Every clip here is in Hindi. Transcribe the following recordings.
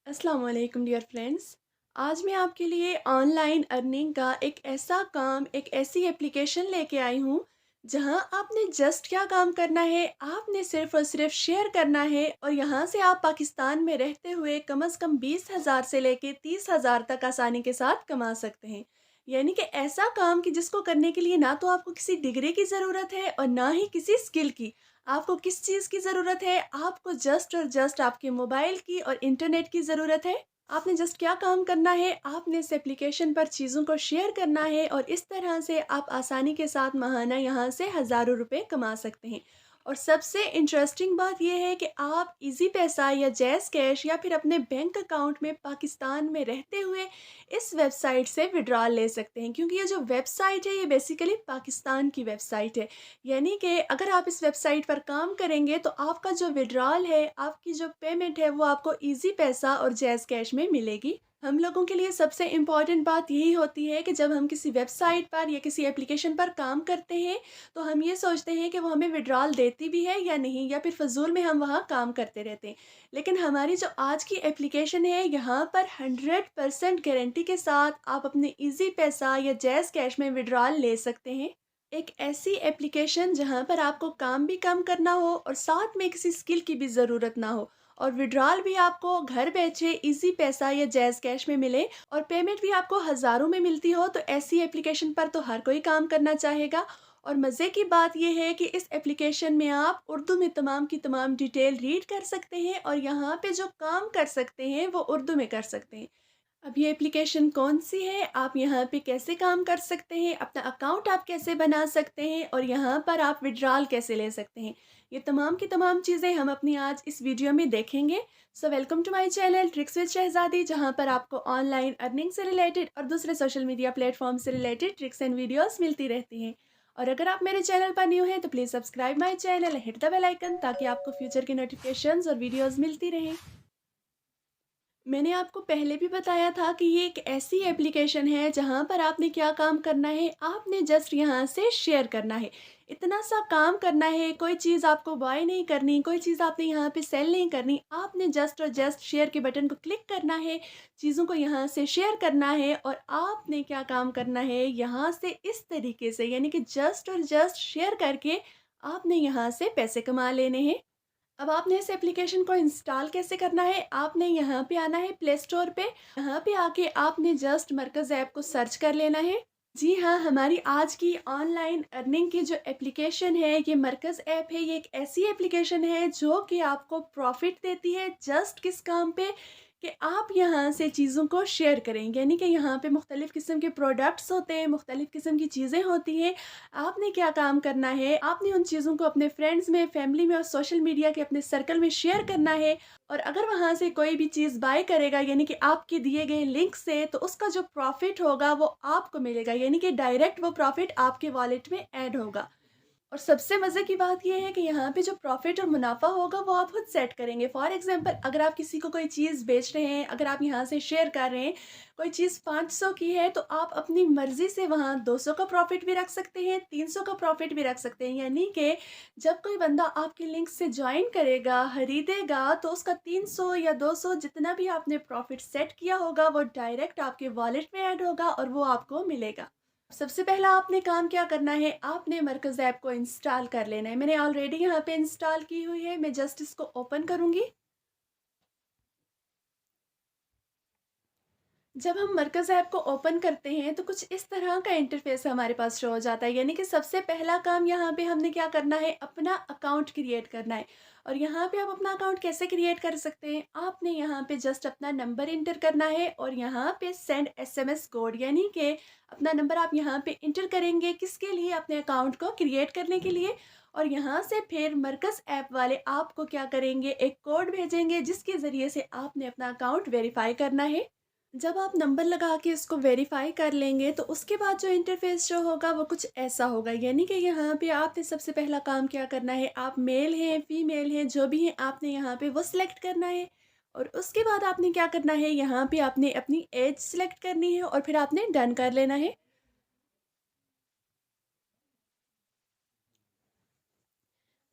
अस्सलाम वालेकुम डियर फ्रेंड्स। आज मैं आपके लिए ऑनलाइन अर्निंग का एक ऐसा काम, एक ऐसी एप्लीकेशन लेके आई हूँ जहाँ आपने जस्ट क्या काम करना है, आपने सिर्फ़ और सिर्फ शेयर करना है और यहाँ से आप पाकिस्तान में रहते हुए कम से कम 20,000 से लेके 30,000 तक आसानी के साथ कमा सकते हैं। यानी कि ऐसा काम कि जिसको करने के लिए ना तो आपको किसी डिग्री की ज़रूरत है और ना ही किसी स्किल की। आपको किस चीज़ की ज़रूरत है? आपको जस्ट और जस्ट आपके मोबाइल की और इंटरनेट की ज़रूरत है। आपने जस्ट क्या काम करना है, आपने इस एप्लीकेशन पर चीज़ों को शेयर करना है और इस तरह से आप आसानी के साथ माहाना यहाँ से हज़ारों रुपए कमा सकते हैं। और सबसे इंटरेस्टिंग बात ये है कि आप ईज़ी पैसा या जैज़ कैश या फिर अपने बैंक अकाउंट में पाकिस्तान में रहते हुए इस वेबसाइट से विड्रॉल ले सकते हैं, क्योंकि ये जो वेबसाइट है ये बेसिकली पाकिस्तान की वेबसाइट है। यानी कि अगर आप इस वेबसाइट पर काम करेंगे तो आपका जो विड्रॉल है, आपकी जो पेमेंट है वो आपको ईज़ी पैसा और जैज़ कैश में मिलेगी। हम लोगों के लिए सबसे इम्पॉर्टेंट बात यही होती है कि जब हम किसी वेबसाइट पर या किसी एप्लीकेशन पर काम करते हैं तो हम ये सोचते हैं कि वो हमें विड्रॉल देती भी है या नहीं, या फिर फ़िज़ूल में हम वहाँ काम करते रहते हैं। लेकिन हमारी जो आज की एप्लीकेशन है यहाँ पर 100% गारंटी के साथ आप अपने ईज़ी पैसा या जैज़ कैश में विड्रॉल ले सकते हैं। एक ऐसी एप्लीकेशन जहाँ पर आपको काम भी कम करना हो और साथ में किसी स्किल की भी ज़रूरत ना हो, और विड्रॉल भी आपको घर बैठे इजी पैसा या जैज़ कैश में मिले और पेमेंट भी आपको हज़ारों में मिलती हो, तो ऐसी एप्लीकेशन पर तो हर कोई काम करना चाहेगा। और मज़े की बात यह है कि इस एप्लीकेशन में आप उर्दू में तमाम की तमाम डिटेल रीड कर सकते हैं और यहाँ पे जो काम कर सकते हैं वो उर्दू में कर सकते हैं। अब ये एप्लीकेशन कौन-सी है, आप यहाँ पे कैसे काम कर सकते हैं, अपना अकाउंट आप कैसे बना सकते हैं और यहाँ पर आप विड्रॉल कैसे ले सकते हैं, ये तमाम की तमाम चीज़ें हम अपनी आज इस वीडियो में देखेंगे। So welcome to my channel tricks with Shahzadi, जहाँ पर आपको ऑनलाइन अर्निंग से रिलेटेड और दूसरे सोशल मीडिया प्लेटफॉर्म से रिलेटेड ट्रिक्स एंड वीडियोस मिलती रहती हैं। और अगर आप मेरे चैनल पर न्यू हैं तो please subscribe my channel, hit the bell icon, ताकि आपको फ्यूचर की नोटिफिकेशंस और वीडियोज़ मिलती रहें। मैंने आपको पहले भी बताया था कि ये एक ऐसी एप्लीकेशन है जहाँ पर आपने क्या काम करना है, आपने जस्ट यहाँ से शेयर करना है। इतना सा काम करना है, कोई चीज़ आपको बाय नहीं करनी, कोई चीज़ आपने यहाँ पे सेल नहीं करनी, आपने जस्ट और जस्ट शेयर के बटन को क्लिक करना है, चीज़ों को यहाँ से शेयर करना है और आपने क्या काम करना है, यहाँ से इस तरीके से, यानी कि जस्ट और जस्ट शेयर करके आपने यहाँ से पैसे कमा लेने हैं। अब आपने इस एप्लीकेशन को इंस्टॉल कैसे करना है, आपने यहाँ पे आना है प्ले स्टोर पे। यहाँ पे आके आपने जस्ट मरकज़ ऐप को सर्च कर लेना है। जी हाँ, हमारी आज की ऑनलाइन अर्निंग की जो एप्लीकेशन है ये मरकज़ ऐप है। ये एक ऐसी एप्लीकेशन है जो कि आपको प्रॉफ़िट देती है जस्ट किस काम पे, कि आप यहाँ से चीज़ों को शेयर करें। यानी कि यहाँ पे मुख्तलिफ़ किस्म के प्रोडक्ट्स होते हैं, मुख्तलिफ़ किस्म की चीज़ें होती हैं। आपने क्या काम करना है, आपने उन चीज़ों को अपने फ्रेंड्स में, फैमिली में और सोशल मीडिया के अपने सर्कल में शेयर करना है। और अगर वहाँ से कोई भी चीज़ बाय करेगा, यानी कि आपके दिए गए लिंक से, तो उसका जो प्रॉफ़िट होगा वो आपको मिलेगा, यानी कि डायरेक्ट वो प्रॉफ़िट आपके वॉलेट में ऐड होगा। और सबसे मज़े की बात ये है कि यहाँ पे जो प्रॉफ़िट और मुनाफ़ा होगा वो आप खुद सेट करेंगे। फॉर एग्ज़ाम्पल, अगर आप किसी को कोई चीज़ बेच रहे हैं, अगर आप यहाँ से शेयर कर रहे हैं, कोई चीज़ 500 की है तो आप अपनी मर्ज़ी से वहाँ 200 का प्रॉफ़िट भी रख सकते हैं, 300 का प्रॉफ़िट भी रख सकते हैं। यानी कि जब कोई बंदा आपके लिंक से जॉइन करेगा, खरीदेगा, तो उसका 300 या 200 जितना भी आपने प्रॉफ़िट सेट किया होगा वो डायरेक्ट आपके वॉलेट में ऐड होगा और वो आपको मिलेगा। सबसे पहला आपने काम क्या करना है, आपने मरकज़ ऐप को इंस्टॉल कर लेना है। मैंने ऑलरेडी यहाँ पे इंस्टॉल की हुई है, मैं जस्ट इसको ओपन करूँगी। जब हम मरकज़ ऐप को ओपन करते हैं तो कुछ इस तरह का इंटरफेस हमारे पास शो हो जाता है। यानी कि सबसे पहला काम यहाँ पे हमने क्या करना है, अपना अकाउंट क्रिएट करना है। और यहाँ पे आप अपना अकाउंट कैसे क्रिएट कर सकते हैं, आपने यहाँ पे जस्ट अपना नंबर इंटर करना है और यहाँ पे सेंड एसएमएस कोड, यानी कि अपना नंबर आप यहाँ पे इंटर करेंगे, किसके लिए, अपने अकाउंट को क्रिएट करने के लिए। और यहाँ से फिर मरकज़ ऐप वाले आपको क्या करेंगे, एक कोड भेजेंगे जिसके ज़रिए से आपने अपना अकाउंट वेरीफाई करना है। जब आप नंबर लगा के इसको वेरीफाई कर लेंगे तो उसके बाद जो इंटरफेस जो होगा वो कुछ ऐसा होगा। यानी कि यहाँ पे आपने सबसे पहला काम क्या करना है, आप मेल हैं, फीमेल हैं, जो भी हैं, आपने यहाँ पे वो सिलेक्ट करना है। और उसके बाद आपने क्या करना है, यहाँ पे आपने अपनी एज सिलेक्ट करनी है और फिर आपने डन कर लेना है।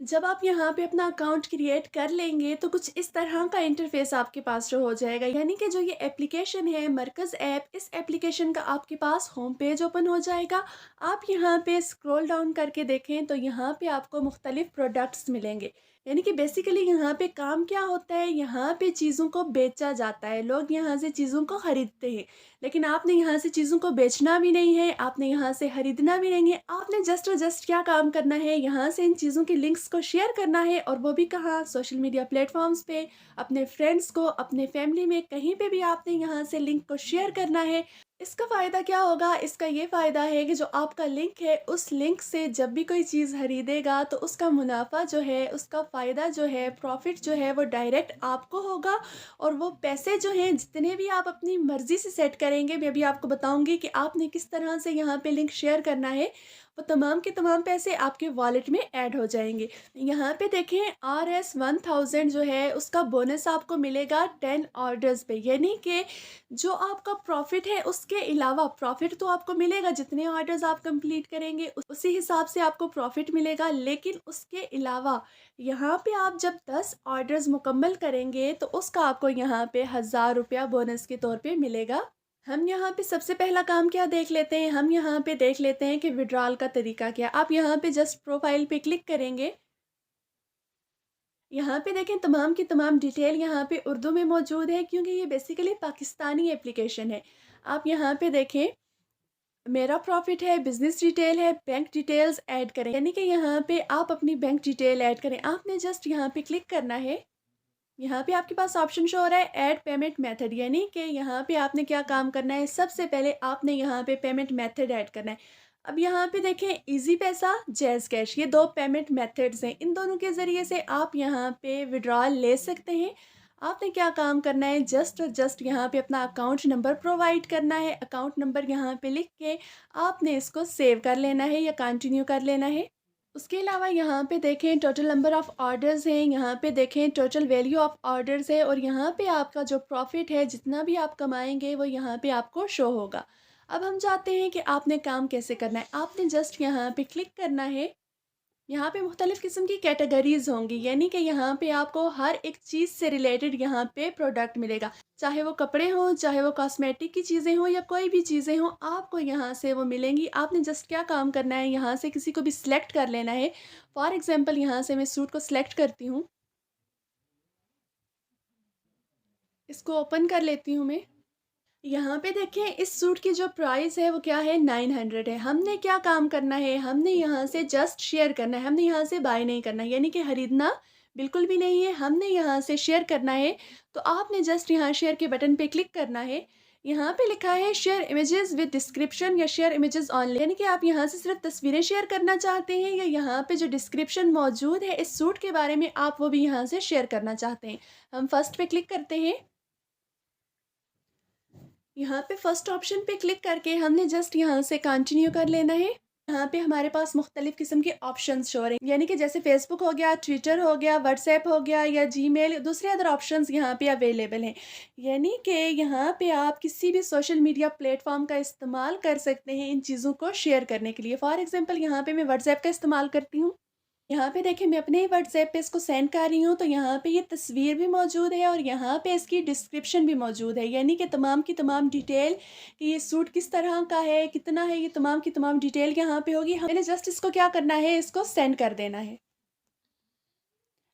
जब आप यहाँ पे अपना अकाउंट क्रिएट कर लेंगे तो कुछ इस तरह का इंटरफेस आपके पास शो हो जाएगा, यानी कि जो ये एप्लीकेशन है मरकज़ ऐप, इस एप्लीकेशन का आपके पास होम पेज ओपन हो जाएगा। आप यहाँ पे स्क्रॉल डाउन करके देखें तो यहाँ पे आपको मुख्तलिफ प्रोडक्ट्स मिलेंगे। यानी कि बेसिकली यहाँ पे काम क्या होता है, यहाँ पे चीज़ों को बेचा जाता है, लोग यहाँ से चीज़ों को खरीदते हैं। लेकिन आपने यहाँ से चीज़ों को बेचना भी नहीं है, आपने यहाँ से खरीदना भी नहीं है। आपने जस्ट और जस्ट क्या काम करना है, यहाँ से इन चीज़ों के लिंक्स को शेयर करना है, और वो भी कहाँ, सोशल मीडिया प्लेटफॉर्म्स पे, अपने फ्रेंड्स को, अपने फैमिली में, कहीं पे भी आपने यहाँ से लिंक को शेयर करना है। इसका फ़ायदा क्या होगा? इसका ये फ़ायदा है कि जो आपका लिंक है, उस लिंक से जब भी कोई चीज़ खरीदेगा तो उसका मुनाफ़ा जो है, उसका फ़ायदा जो है, प्रॉफ़िट जो है वो डायरेक्ट आपको होगा। और वो पैसे जो हैं जितने भी आप अपनी मर्ज़ी से सेट करेंगे, मैं अभी आपको बताऊँगी कि आपने किस तरह से यहाँ पे लिंक शेयर करना है, वो तमाम के तमाम पैसे आपके वॉलेट में ऐड हो जाएँगे। यहाँ पे देखें, RS 1000 जो है उसका बोनस आपको मिलेगा 10 ऑर्डर्स पे, यानी कि जो आपका प्रॉफिट है उसके अलावा प्रॉफिट तो आपको मिलेगा, जितने ऑर्डर्स आप कंप्लीट करेंगे उसी हिसाब से आपको प्रॉफिट मिलेगा। लेकिन उसके अलावा यहाँ पे आप जब 10 ऑर्डर्स मुकम्मल करेंगे तो उसका आपको यहाँ पे 1000 रुपया बोनस के तौर पे मिलेगा। हम यहाँ पे सबसे पहला काम क्या देख लेते हैं, हम यहाँ पे देख लेते हैं कि विड्रॉल का तरीका क्या। आप यहाँ पे जस्ट प्रोफाइल पे क्लिक करेंगे। यहाँ पे देखें, तमाम की तमाम डिटेल यहाँ पे उर्दू में मौजूद है, क्योंकि ये बेसिकली पाकिस्तानी एप्लीकेशन है। आप यहाँ पे देखें, मेरा प्रॉफिट है, बिजनेस डिटेल है, बैंक डिटेल्स ऐड करें, यानी कि यहाँ पे आप अपनी बैंक डिटेल ऐड करें। आपने जस्ट यहाँ पे क्लिक करना है। यहाँ पे आपके पास ऑप्शन शो हो रहा है ऐड पेमेंट मेथड, यानी कि यहाँ पे आपने क्या काम करना है, सबसे पहले आपने यहाँ पे पेमेंट मेथड ऐड करना है। अब यहाँ पे देखें, इजी पैसा, जैज़ कैश, ये दो पेमेंट मेथड्स हैं। इन दोनों के ज़रिए से आप यहाँ पे विड्रॉल ले सकते हैं। आपने क्या काम करना है, जस्ट और जस्ट यहाँ पे अपना अकाउंट नंबर प्रोवाइड करना है। अकाउंट नंबर यहाँ पे लिख के आपने इसको सेव कर लेना है या कंटिन्यू कर लेना है। उसके अलावा यहाँ पे देखें, टोटल नंबर ऑफ़ ऑर्डर्स हैं, यहाँ पे देखें टोटल वैल्यू ऑफ़ ऑर्डर्स है, और यहाँ पे आपका जो प्रॉफिट है, जितना भी आप कमाएंगे वो यहाँ पे आपको शो होगा। अब हम चाहते हैं कि आपने काम कैसे करना है। आपने जस्ट यहाँ पे क्लिक करना है। यहाँ पे मुख्तलिफ़ किस्म की कैटेगरीज़ होंगी, यानी कि यहाँ पे आपको हर एक चीज़ से रिलेटेड यहाँ पे प्रोडक्ट मिलेगा। चाहे वो कपड़े हों, चाहे वो कॉस्मेटिक की चीज़ें हों, या कोई भी चीज़ें हों, आपको यहाँ से वो मिलेंगी। आपने जस्ट क्या काम करना है, यहाँ से किसी को भी सिलेक्ट कर लेना है। फॉर एग्ज़ाम्पल यहाँ से मैं सूट को सिलेक्ट करती हूँ। इसको ओपन कर लेती हूँ मैं। यहाँ पे देखें, इस सूट की जो प्राइस है वो क्या है, 900 है। हमने क्या काम करना है, हमने यहाँ से जस्ट शेयर करना है, हमने यहाँ से बाय नहीं करना है, यानी कि खरीदना बिल्कुल भी नहीं है, हमने यहाँ से शेयर करना है। तो आपने जस्ट यहाँ शेयर के बटन पे क्लिक करना है। यहाँ पे लिखा है शेयर इमेजेस विद डिस्क्रिप्शन या शेयर इमेजेस ऑनली, यानी कि आप यहाँ से सिर्फ तस्वीरें शेयर करना चाहते हैं, या यहाँ पे जो डिस्क्रिप्शन मौजूद है इस सूट के बारे में आप वो भी यहाँ से शेयर करना चाहते हैं। हम फर्स्ट पे क्लिक करते हैं। यहाँ पे फर्स्ट ऑप्शन पे क्लिक करके हमने जस्ट यहाँ से कंटिन्यू कर लेना है। यहाँ पे हमारे पास मुख्तलिफ किस्म के ऑप्शंस शो रहे हैं, यानी कि जैसे फेसबुक हो गया, ट्विटर हो गया, व्हाट्सएप हो गया, या जीमेल, दूसरे अदर ऑप्शंस यहाँ पे अवेलेबल हैं। यानी कि यहाँ पे आप किसी भी सोशल मीडिया प्लेटफॉर्म का इस्तेमाल कर सकते हैं इन चीज़ों को शेयर करने के लिए। फॉर एग्जांपल यहाँ पे मैं व्हाट्सएप का इस्तेमाल करती हूँ। यहाँ पे देखिए, मैं अपने ही व्हाट्सएप पे इसको सेंड कर रही हूँ, तो यहाँ पे ये तस्वीर भी मौजूद है और यहाँ पे इसकी डिस्क्रिप्शन भी मौजूद है, यानी कि तमाम की तमाम डिटेल कि ये सूट किस तरह का है, कितना है, ये तमाम की तमाम डिटेल यहाँ पे होगी। मैंने जस्ट इसको क्या करना है, इसको सेंड कर देना है।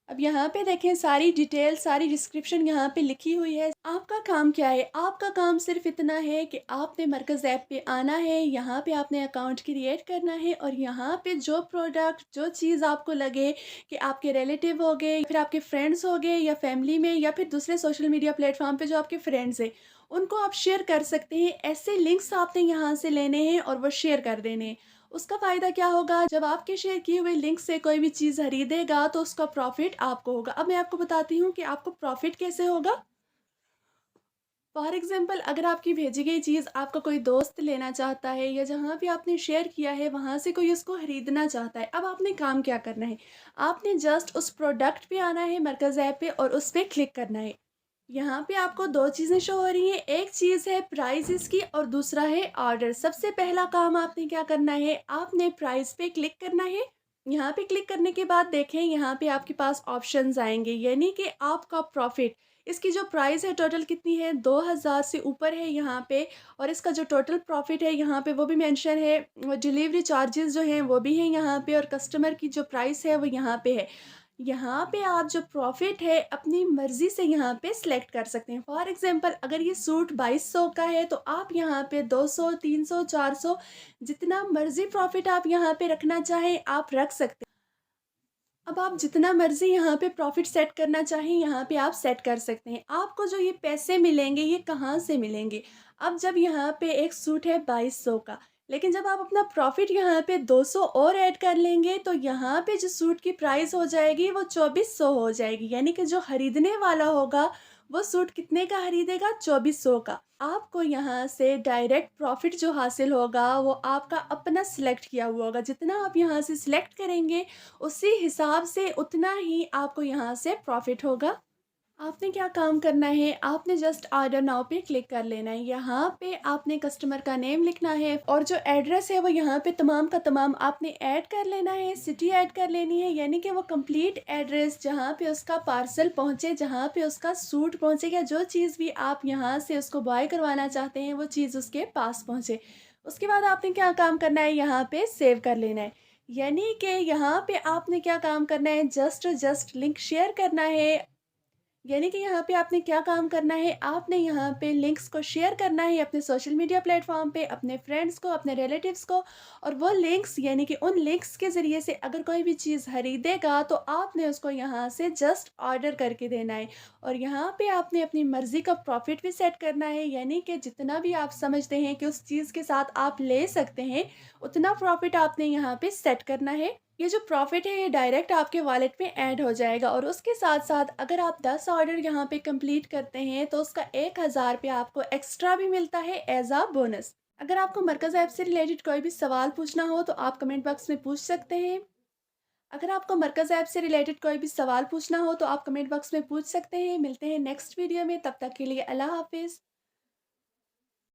अब यहाँ पे देखें, सारी डिटेल, सारी डिस्क्रिप्शन यहाँ पे लिखी हुई है। आपका काम क्या है, आपका काम सिर्फ इतना है कि आपने मरकज़ ऐप पे आना है, यहाँ पे आपने अकाउंट क्रिएट करना है, और यहाँ पे जो प्रोडक्ट, जो चीज़ आपको लगे कि आपके रिलेटिव हो गए, फिर आपके फ्रेंड्स हो गए, या फैमिली में, या फिर दूसरे सोशल मीडिया प्लेटफॉर्म पे जो आपके फ्रेंड्स हैं, उनको आप शेयर कर सकते हैं। ऐसे लिंक्स आपने यहाँ से लेने हैं और वो शेयर कर देने हैं। उसका फ़ायदा क्या होगा, जब आपके शेयर किए हुए लिंक से कोई भी चीज़ खरीदेगा तो उसका प्रॉफिट आपको होगा। अब मैं आपको बताती हूँ कि आपको प्रॉफिट कैसे होगा। फॉर एग्जांपल, अगर आपकी भेजी गई चीज़ आपका कोई दोस्त लेना चाहता है, या जहाँ भी आपने शेयर किया है वहाँ से कोई उसको खरीदना चाहता है, अब आपने काम क्या करना है, आपने जस्ट उस प्रोडक्ट पे आना है मरकज़ ऐप पे, और उस पर क्लिक करना है। यहाँ पे आपको दो चीज़ें शो हो रही हैं, एक चीज़ है प्राइस इसकी, और दूसरा है ऑर्डर। सबसे पहला काम आपने क्या करना है, आपने प्राइस पे क्लिक करना है। यहाँ पे क्लिक करने के बाद देखें, यहाँ पे आपके पास ऑप्शंस आएँगे, यानी कि आपका प्रॉफ़िट, इसकी जो प्राइस है टोटल कितनी है, 2000 से ऊपर है यहाँ पे। और इसका जो टोटल प्रॉफ़िट है यहाँ पे वो भी मेंशन है। डिलीवरी चार्जेज़ जो हैं वो भी हैं यहाँ पे, और कस्टमर की जो प्राइस है वो यहाँ पे है। यहाँ पे आप जो प्रॉफ़िट है अपनी मर्ज़ी से यहाँ पे सिलेक्ट कर सकते हैं। फॉर एग्ज़ाम्पल, अगर ये सूट 2200 का है तो आप यहाँ पे 200, 300, 400, जितना मर्ज़ी प्रॉफ़िट आप यहाँ पे रखना चाहें आप रख सकते हैं। अब आप जितना मर्ज़ी यहाँ पे प्रॉफ़िट सेट करना चाहें, यहाँ पे आप सेट कर सकते हैं। आपको जो ये पैसे मिलेंगे, ये कहाँ से मिलेंगे? अब जब यहाँ पे एक सूट है 2200 का, लेकिन जब आप अपना प्रॉफ़िट यहाँ पे 200 और ऐड कर लेंगे, तो यहाँ पे जो सूट की प्राइस हो जाएगी, वो 2400 हो जाएगी। यानी कि जो खरीदने वाला होगा, वो सूट कितने का खरीदेगा? 2400 का। आपको यहाँ से डायरेक्ट प्रॉफ़िट जो हासिल होगा, वो आपका अपना सिलेक्ट किया हुआ होगा। जितना आप यहाँ से सिलेक्ट करेंगे, उसी हिसाब से उतना ही आपको यहाँ से प्रॉफ़िट होगा। आपने क्या काम करना है, आपने जस्ट ऑर्डर नाउ पे क्लिक कर लेना है। यहाँ पे आपने कस्टमर का नेम लिखना है, और जो एड्रेस है वो यहाँ पे तमाम का तमाम आपने ऐड कर लेना है। सिटी ऐड कर लेनी है, यानी कि वो कंप्लीट एड्रेस जहाँ पे उसका पार्सल पहुँचे, जहाँ पे उसका सूट पहुँचे, या जो चीज़ भी आप यहाँ से उसको बाय करवाना चाहते हैं वो चीज़ उसके पास पहुँचे। उसके बाद आपने क्या काम करना है, यहाँ पे सेव कर लेना है। यानी कि यहाँ पे आपने क्या काम करना है, जस्ट लिंक शेयर करना है। यानी कि यहाँ पे आपने क्या काम करना है, आपने यहाँ पे लिंक्स को शेयर करना है अपने सोशल मीडिया प्लेटफॉर्म पे, अपने फ्रेंड्स को, अपने रिलेटिव्स को। और वो लिंक्स, यानी कि उन लिंक्स के ज़रिए से अगर कोई भी चीज़ खरीदेगा तो आपने उसको यहाँ से जस्ट ऑर्डर करके देना है। और यहाँ पे आपने अपनी मर्ज़ी का प्रॉफिट भी सेट करना है, यानी कि जितना भी आप समझते हैं कि उस चीज़ के साथ आप ले सकते हैं, उतना प्रॉफिट आपने यहाँ पे सेट करना है। ये जो प्रॉफ़िट है ये डायरेक्ट आपके वॉलेट में ऐड हो जाएगा, और उसके साथ-साथ अगर आप 10 ऑर्डर यहाँ पे कंप्लीट करते हैं तो उसका 1000 रुपया आपको एक्स्ट्रा भी मिलता है एज़ अ बोनस। अगर आपको मरकज़ ऐप से रिलेटेड कोई भी सवाल पूछना हो तो आप कमेंट बॉक्स में पूछ सकते हैं। अगर आपको मरकज़ ऐप से रिलेटेड कोई भी सवाल पूछना हो तो आप कमेंट बॉक्स में पूछ सकते हैं। मिलते हैं नेक्स्ट वीडियो में, तब तक के लिए अल्लाह हाफ़िज़।